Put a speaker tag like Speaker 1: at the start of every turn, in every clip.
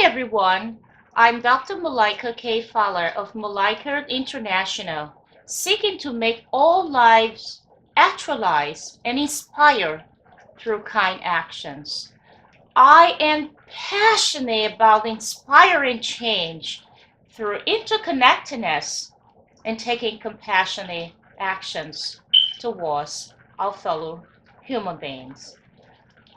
Speaker 1: everyone. I'm Dr. Malaika K. Fowler of Malaika International, seeking to make all lives actualize and inspire through kind actions. I am passionate about inspiring change through interconnectedness and taking compassionate actions towards our fellow human beings.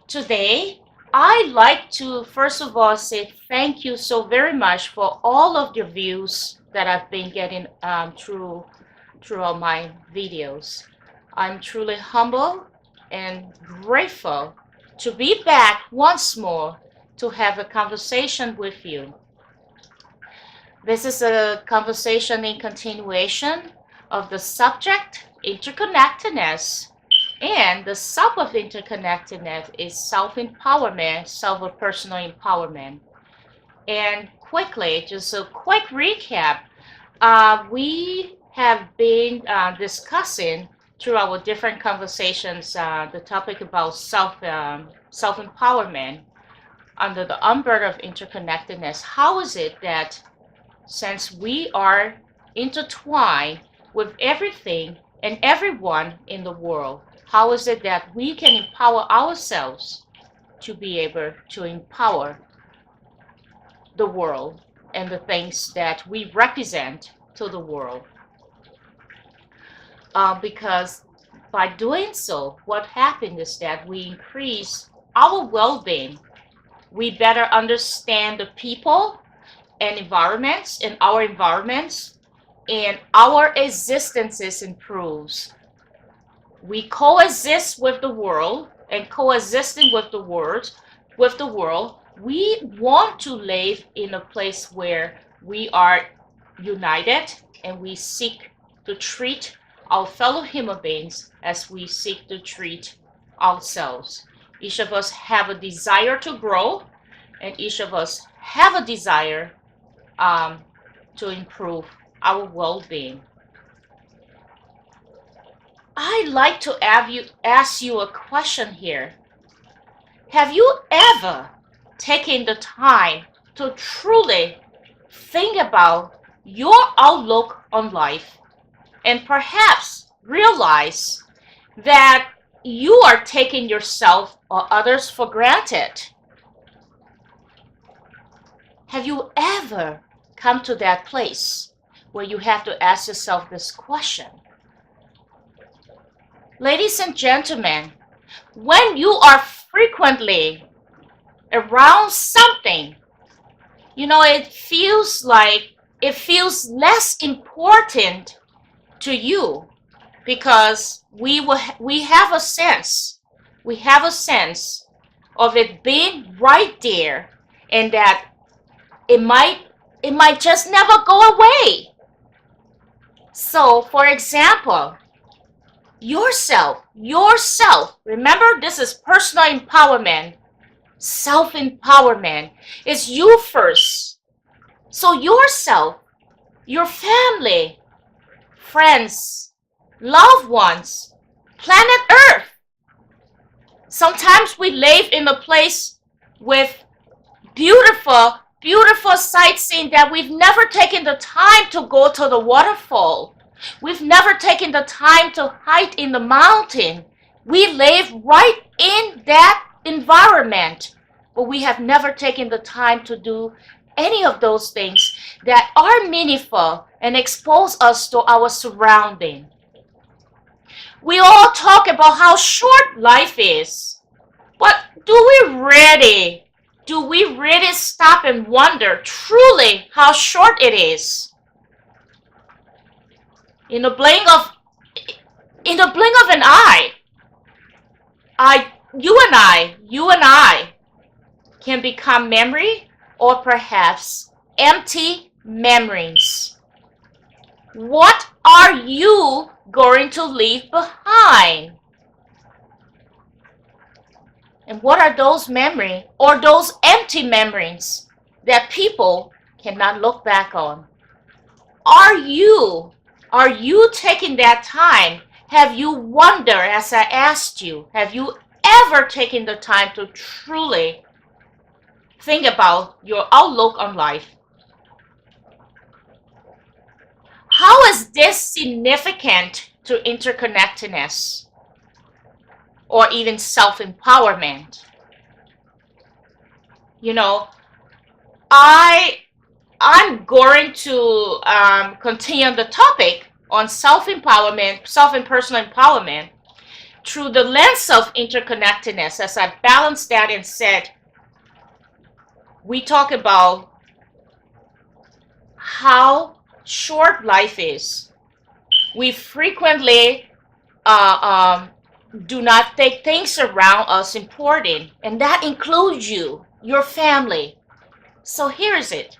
Speaker 1: Today, I'd like to first of all say thank you so very much for all of your views that I've been getting throughout my videos. I'm truly humble and grateful to be back once more to have a conversation with you. This is a conversation in continuation of the subject, interconnectedness. And the sub of interconnectedness is self-empowerment, self-personal empowerment. And quickly, just a quick recap, we have been discussing through our different conversations the topic about self-empowerment under the umbrella of interconnectedness. How is it that since we are intertwined with everything and everyone in the world, how is it that we can empower ourselves to be able to empower the world and the things that we represent to the world? Because by doing so, what happens is that we increase our well-being. We better understand the people and environments and our environments, and our existence improves. We coexist with the world, and coexisting with the world, we want to live in a place where we are united and we seek to treat our fellow human beings as we seek to treat ourselves. Each of us have a desire to grow, and each of us have a desire to improve our well-being. I'd like to ask you a question here. Have you ever taken the time to truly think about your outlook on life and perhaps realize that you are taking yourself or others for granted? Have you ever come to that place where you have to ask yourself this question? Ladies and gentlemen, when you are frequently around something, it feels less important to you, because we have a sense of it being right there, and that it might just never go away. So, for example, yourself, remember, this is personal empowerment, self-empowerment is you first. So yourself, your family, friends, loved ones, planet Earth. Sometimes we live in a place with beautiful sightseeing that we've never taken the time to go to the waterfall. We've never taken the time to hike in the mountain. We live right in that environment, but we have never taken the time to do any of those things that are meaningful and expose us to our surrounding. We all talk about how short life is, but do we really stop and wonder truly how short it is? In the blink of an eye, you and I can become memory, or perhaps empty memories. What are you going to leave behind? And what are those memories or those empty memories that people cannot look back on? Are you taking that time? Have you wondered, as I asked you, have you ever taken the time to truly think about your outlook on life. How is this significant to interconnectedness or even self-empowerment? You know, I'm going to continue the topic on self-empowerment, self and personal empowerment through the lens of interconnectedness. As I balanced that and said, we talk about how short life is. We frequently do not take things around us important, and that includes you, your family. So here's it.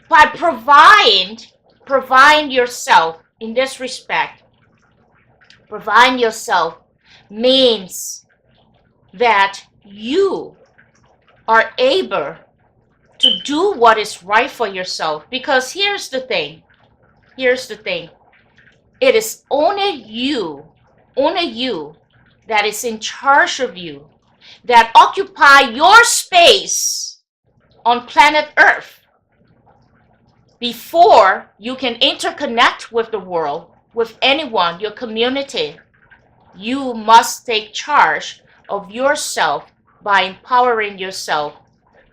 Speaker 1: By providing yourself in this respect, providing yourself means that you are able to do what is right for yourself. Because here's the thing. It is only you that is in charge of you, that occupy your space on planet Earth. Before you can interconnect with the world, with anyone, your community, you must take charge of yourself by empowering yourself,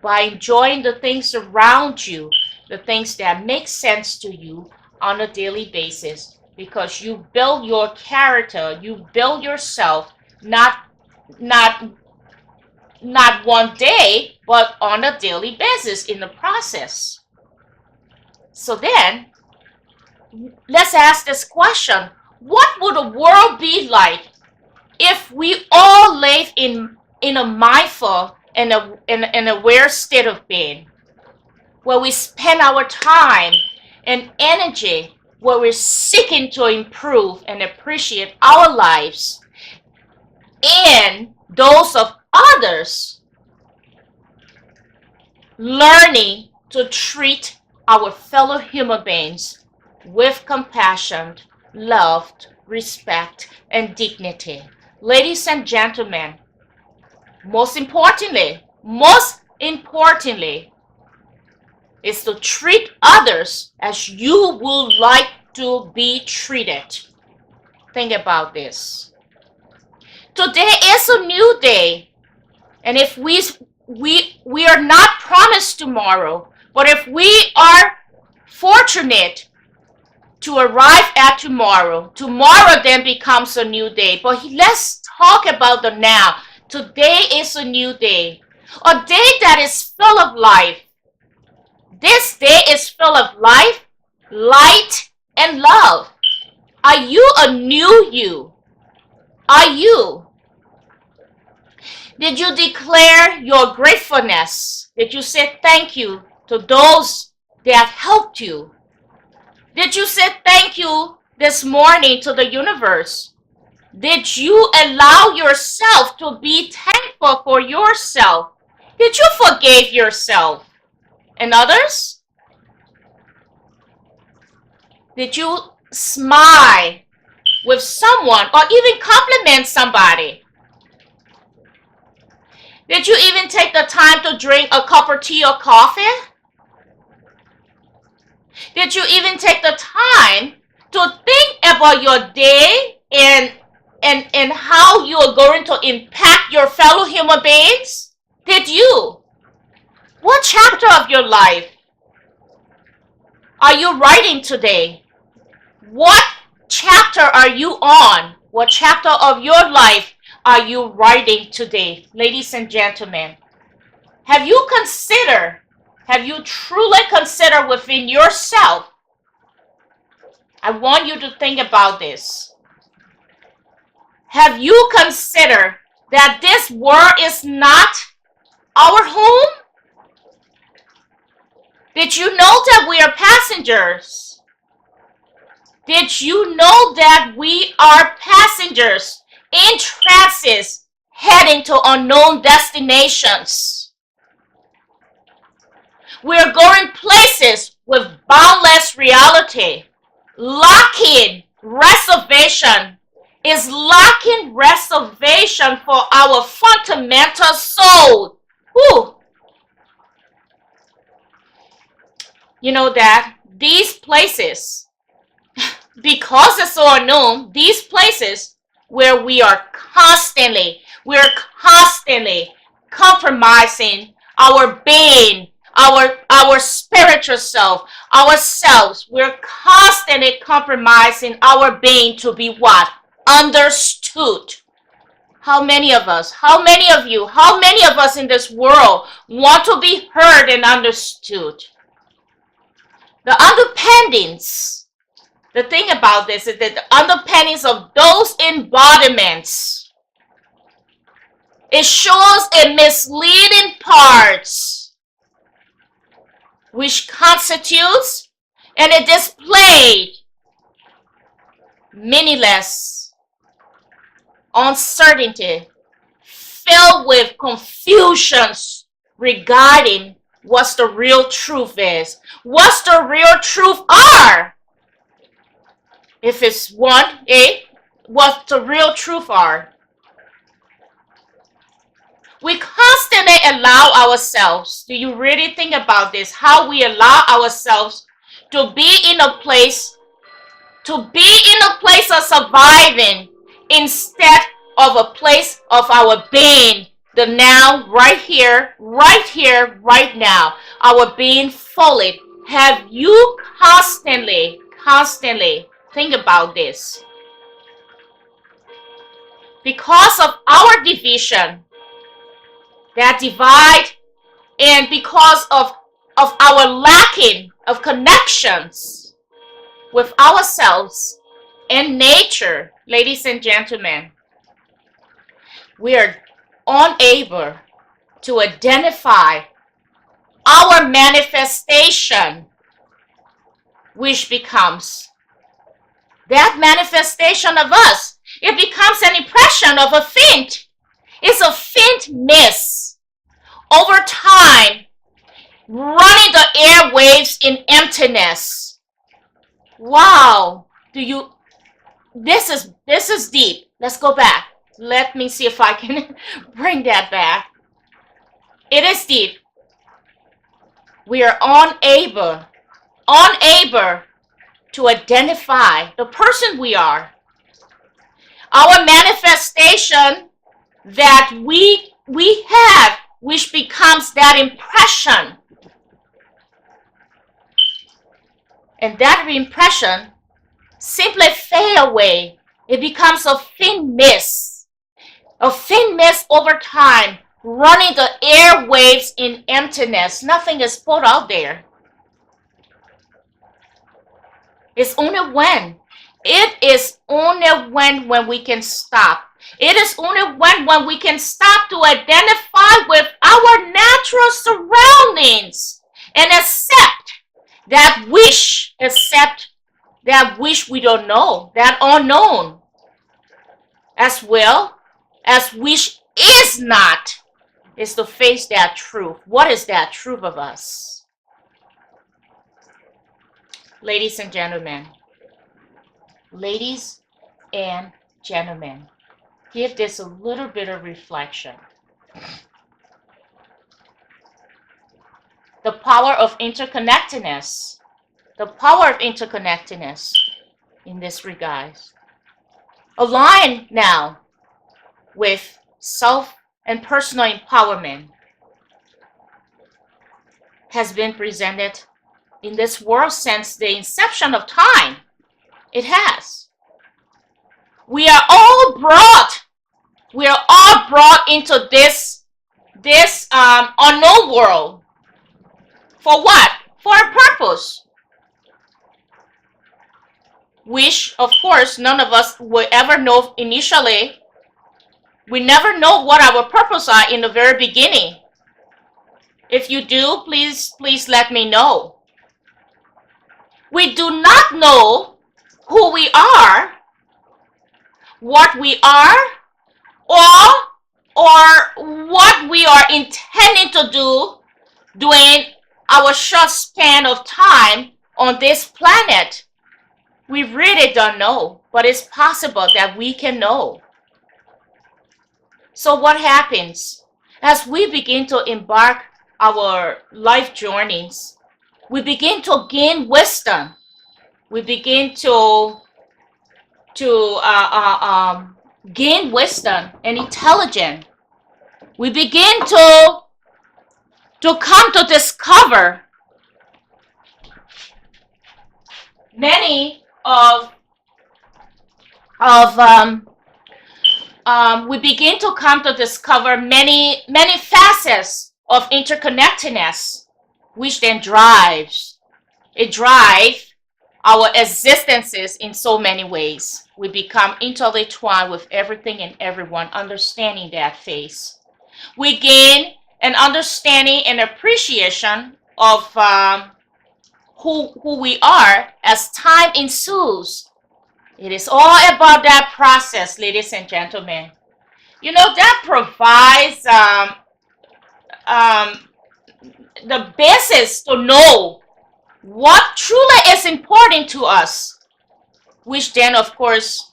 Speaker 1: by enjoying the things around you, the things that make sense to you on a daily basis, because you build your character, you build yourself, not one day, but on a daily basis in the process. So then, let's ask this question. What would the world be like if we all live in a mindful and an aware state of being, where we spend our time and energy, where we're seeking to improve and appreciate our lives and those of others, learning to treat our fellow human beings with compassion, love, respect, and dignity. Ladies and gentlemen, most importantly, is to treat others as you would like to be treated. Think about this. Today is a new day, and if we are not promised tomorrow, but if we are fortunate to arrive at tomorrow, tomorrow then becomes a new day. But let's talk about the now. Today is a new day, a day that is full of life. This day is full of life, light, and love. Are you a new you? Are you? Did you declare your gratefulness? Did you say thank you to those that helped you? Did you say thank you this morning to the universe? Did you allow yourself to be thankful for yourself? Did you forgive yourself and others? Did you smile with someone or even compliment somebody? Did you even take the time to drink a cup of tea or coffee? Did you even take the time to think about your day and how you are going to impact your fellow human beings? Did you? What chapter of your life are you writing today? What chapter are you on? What chapter of your life are you writing today? Ladies and gentlemen, have you truly considered within yourself? I want you to think about this. Have you considered that this world is not our home? Did you know that we are passengers? Did you know that we are passengers in transit heading to unknown destinations? We're going places with boundless reality, lacking reservation is lacking reservation for our fundamental soul. Whew. You know that these places, because it's so unknown, these places where we're constantly compromising our being, our spiritual self, ourselves. We're constantly compromising our being to be what? Understood. How many of us, how many of you, how many of us in this world want to be heard and understood? The underpinnings, the thing about this is that the underpinnings of those embodiments, it shows a misleading parts, which constitutes and it displayed meaningless uncertainty, filled with confusions regarding what the real truth is, what the real truth are. If it's what the real truth are. We constantly allow ourselves, do you really think about this, how we allow ourselves to be in a place of surviving instead of a place of our being, the now, right here, right now, our being fully. Have you constantly, think about this? Because of our division, that divide, and because of our lacking of connections with ourselves and nature, ladies and gentlemen, we are unable to identify our manifestation, which becomes that manifestation of us. It becomes an impression of a faint. It's a faint mist over time, running the airwaves in emptiness. Wow, this is deep. Let's go back. Let me see if I can bring that back. It is deep. We are unable to identify the person we are. Our manifestation that we have, which becomes that impression. And that impression simply fade away. It becomes a thin mist over time, running the airwaves in emptiness. Nothing is put out there. It's only when we can stop. It is only when we can stop to identify with our natural surroundings and accept that wish we don't know, that unknown, as well as wish is not, is to face that truth. What is that truth of us? Ladies and gentlemen, give this a little bit of reflection. The power of interconnectedness. The power of interconnectedness in this regard. Align now with self and personal empowerment has been presented in this world since the inception of time. It has. We are all brought into this unknown world. For what? For a purpose. Which, of course, none of us will ever know initially. We never know what our purpose are in the very beginning. If you do, please let me know. We do not know who we are, what we are, or what we are intending to do during our short span of time on this planet. We really don't know. but it's possible that we can know. So what happens? As we begin to embark our life journeys, we begin to gain wisdom. We begin to gain wisdom and intelligence. We begin to come to discover many we begin to come to discover many facets of interconnectedness, which then drives our existences in so many ways. We become intertwined with everything and everyone, understanding that phase. We gain an understanding and appreciation of who we are as time ensues. It is all about that process, ladies and gentlemen. You know, that provides the basis to know what truly is important to us, which then, of course,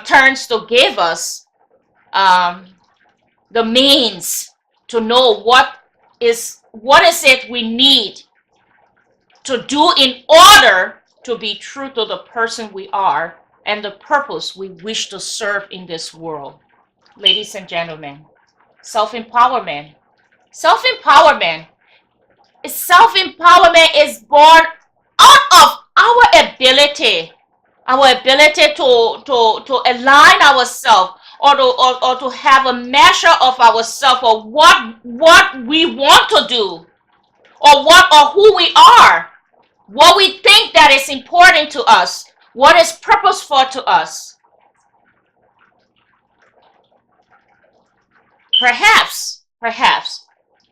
Speaker 1: turns to give us the means to know what is it we need to do in order to be true to the person we are and the purpose we wish to serve in this world. Ladies and gentlemen, self-empowerment. Self-empowerment is born out of our ability to align ourselves or to have a measure of ourselves or what we want to do or who we are, what we think that is important to us, what is purposeful to us. Perhaps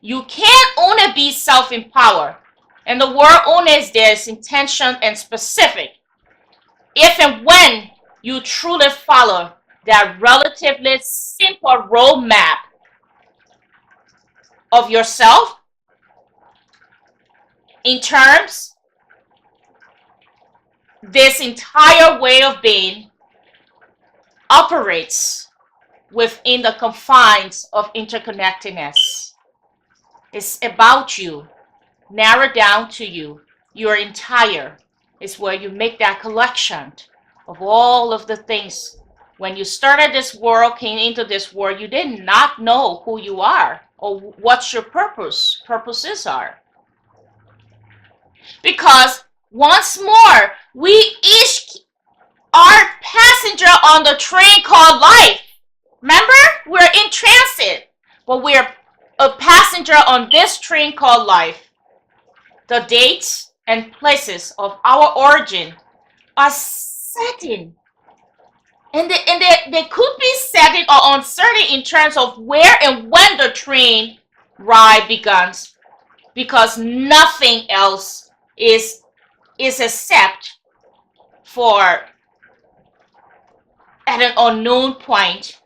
Speaker 1: you can't only be self-empowered, and the word only is there is intention and specific, if and when you truly follow that relatively simple roadmap of yourself in terms this entire way of being operates within the confines of interconnectedness. It's about you, narrowed down to you. Your entire is where you make that collection of all of the things. When you started this world, came into this world, you did not know who you are or what your purposes are. Because once more, we each are passenger on the train called life. Remember, we're in transit, but we're a passenger on this train called life. The dates and places of our origin are setting. And they could be setting or uncertain in terms of where and when the train ride begins, because nothing else is except for at an unknown point,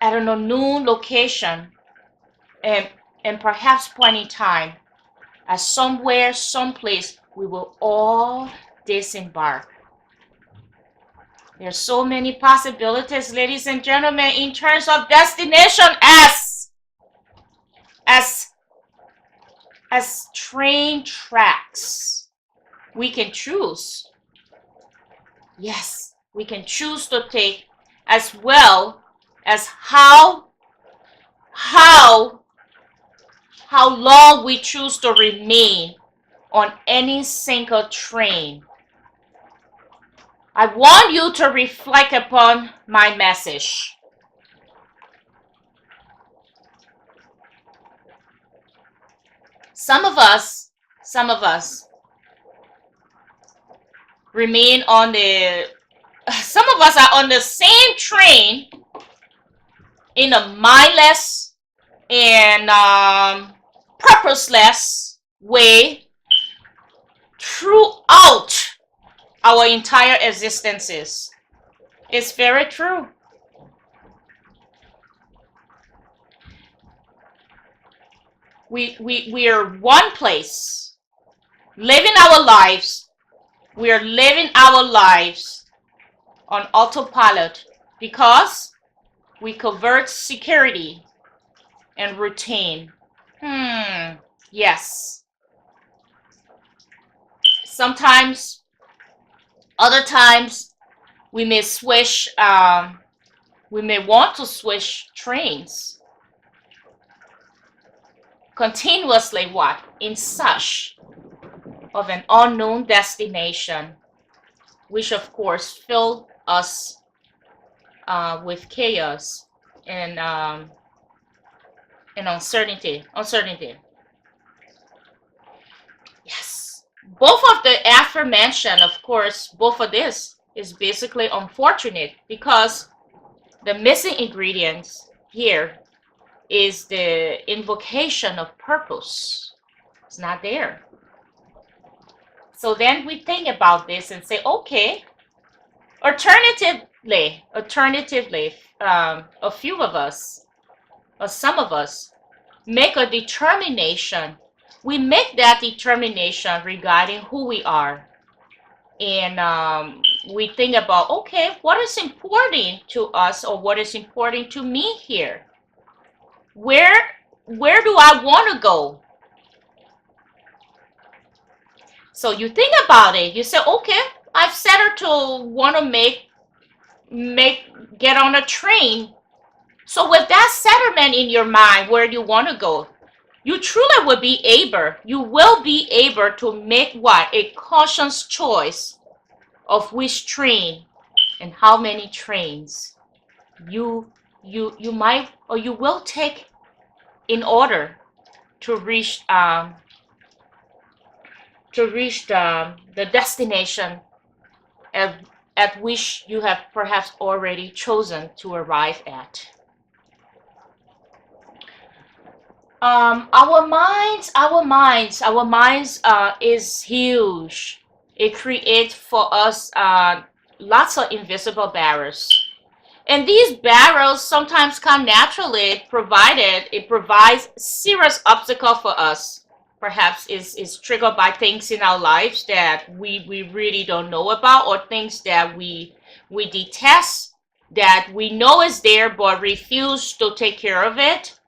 Speaker 1: at an unknown location, and perhaps point in time, at somewhere, someplace, we will all disembark. There's so many possibilities, ladies and gentlemen, in terms of destination as train tracks. We can choose. Yes, we can choose to take, as well as how long we choose to remain on any single train. I want you to reflect upon my message. Some of us remain on some of us are on the same train in a mindless and purposeless way throughout our entire existences. It's very true. We are one place, living our lives We are living our lives on autopilot because we convert security and routine. Yes. Sometimes, other times, we may switch, we may want to switch trains continuously, what? In search of an unknown destination, which of course fill us with chaos and uncertainty. Yes. Both of the aforementioned, of course, both of this is basically unfortunate because the missing ingredients here is the invocation of purpose. It's not there. So then we think about this and say, okay, alternatively, a few of us, or some of us, make a determination. We make that determination regarding who we are. And we think about, okay, what is important to us, or what is important to me here? Where do I want to go? So you think about it. You say, okay, I've settled to want to get on a train. So with that settlement in your mind, where do you want to go? You truly will be able to make what? A conscious choice of which train and how many trains you might or you will take in order to reach the destination at which you have perhaps already chosen to arrive at. Our minds is huge. It creates for us lots of invisible barriers. And these barriers sometimes come naturally, provided it provides serious obstacle for us. Perhaps is triggered by things in our lives that we really don't know about, or things that we detest, that we know is there but refuse to take care of it.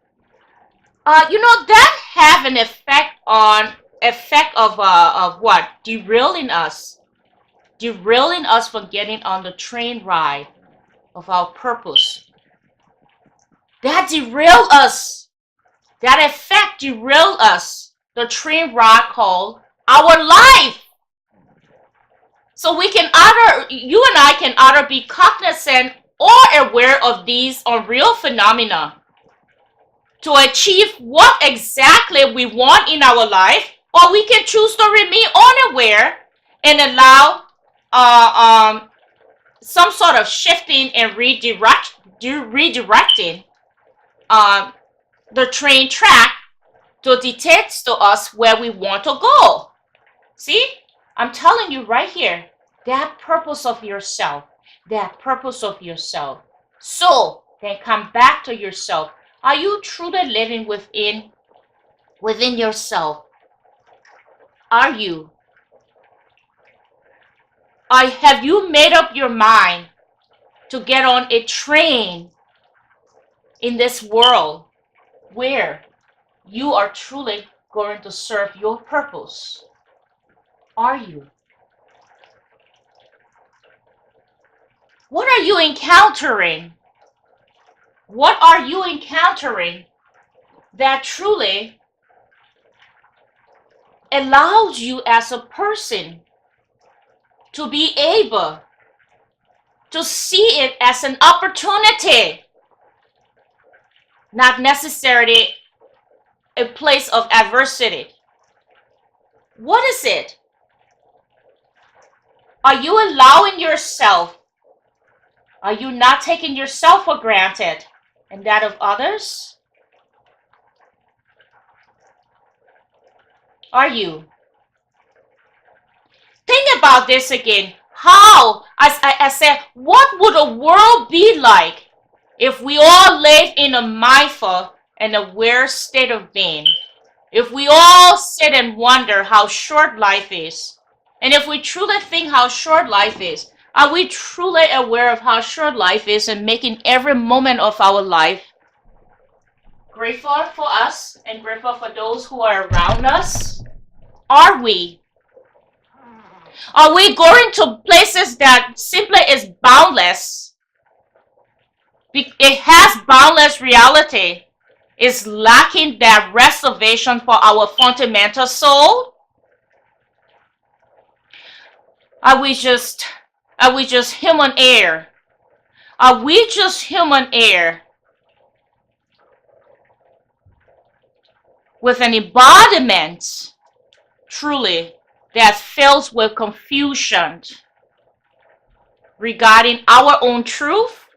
Speaker 1: That have an effect of what? Derailing us from getting on the train ride of our purpose. That derail us. That effect derail us. The train ride called our life. So you and I can either be cognizant or aware of these unreal phenomena to achieve what exactly we want in our life, or we can choose to remain unaware and allow some sort of shifting and redirecting the train track to dictate to us where we want to go. See, I'm telling you right here, that purpose of yourself. So then come back to yourself. Are you truly living within yourself? Are you? Have you made up your mind to get on a train in this world where you are truly going to serve your purpose? Are you? What are you encountering? What are you encountering that truly allows you as a person to be able to see it as an opportunity, not necessarily a place of adversity? What is it? Are you allowing yourself? Are you not taking yourself for granted and that of others? Are you? Think about this again. How, as I said, what would a world be like if we all live in a mindful and aware state of being? If we all sit and wonder how short life is, And if we truly think how short life is, are we truly aware of how short life is and making every moment of our life grateful for us and grateful for those who are around us? Are we? Are we going to places that simply is boundless? It has boundless reality. Is lacking that reservation for our fundamental soul? Are we just human air? Are we just human air with an embodiment truly that fills with confusion regarding our own truth?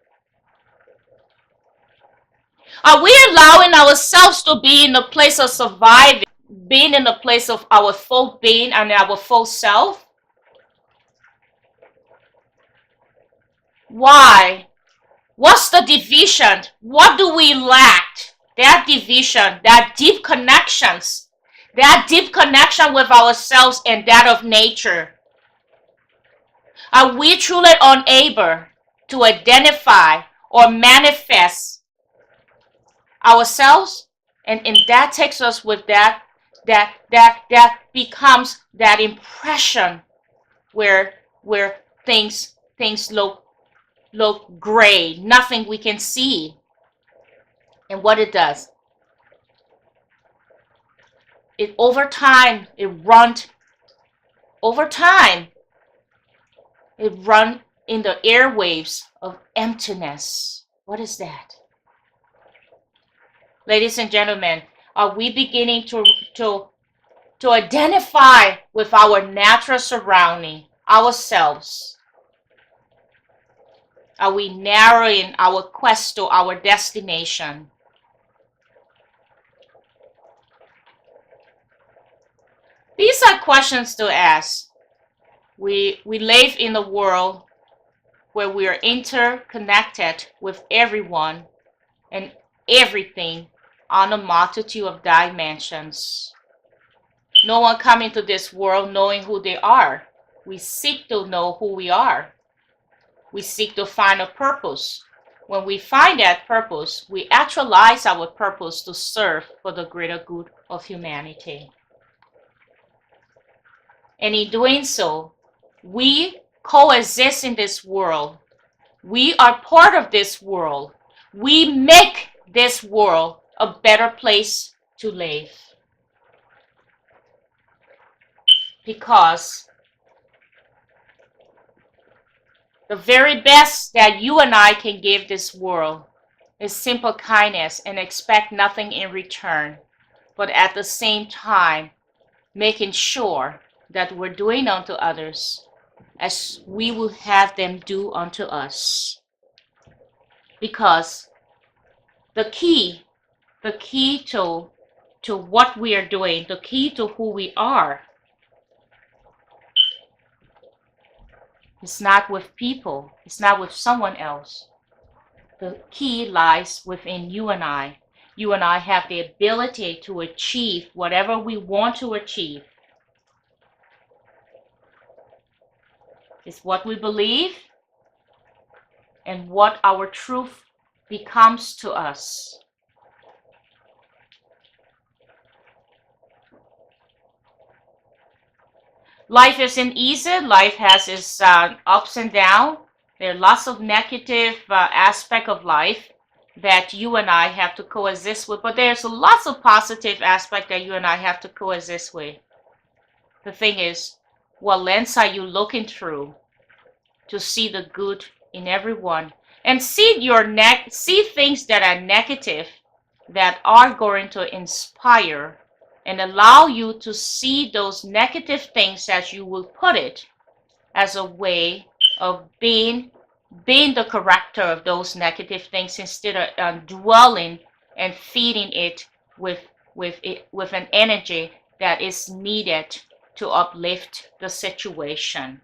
Speaker 1: Are we allowing ourselves to be in the place of surviving, being in the place of our full being and our full self? Why? What's the division? What do we lack? That division, that deep connections, that deep connection with ourselves and that of nature. Are we truly unable to identify or manifest ourselves? And that takes us with that becomes that impression where things look gray, nothing we can see. And what it does, it over time, it run in the airwaves of emptiness. What is that? Ladies and gentlemen, are we beginning to identify with our natural surrounding, ourselves? Are we narrowing our quest to our destination? These are questions to ask. We live in a world where we are interconnected with everyone and everything on a multitude of dimensions. No one come into this world knowing who they are. We seek to know who we are. We seek to find a purpose. When we find that purpose, we actualize our purpose to serve for the greater good of humanity. And in doing so, we coexist in this world. We are part of this world. We make this world a better place to live. Because the very best that you and I can give this world is simple kindness and expect nothing in return, but at the same time, making sure that we're doing unto others as we will have them do unto us. Because the key to what we are doing, the key to who we are, it's not with people, it's not with someone else. The key lies within you and I. You and I have the ability to achieve whatever we want to achieve. It's what we believe and what our truth becomes to us. Life isn't easy. Life has its ups and downs. There are lots of negative aspects of life that you and I have to coexist with, but there's lots of positive aspects that you and I have to coexist with. The thing is, what lens are you looking through to see the good in everyone and see things that are negative that are going to inspire and allow you to see those negative things, as you will put it, as a way of being the corrector of those negative things instead of dwelling and feeding it with an energy that is needed to uplift the situation.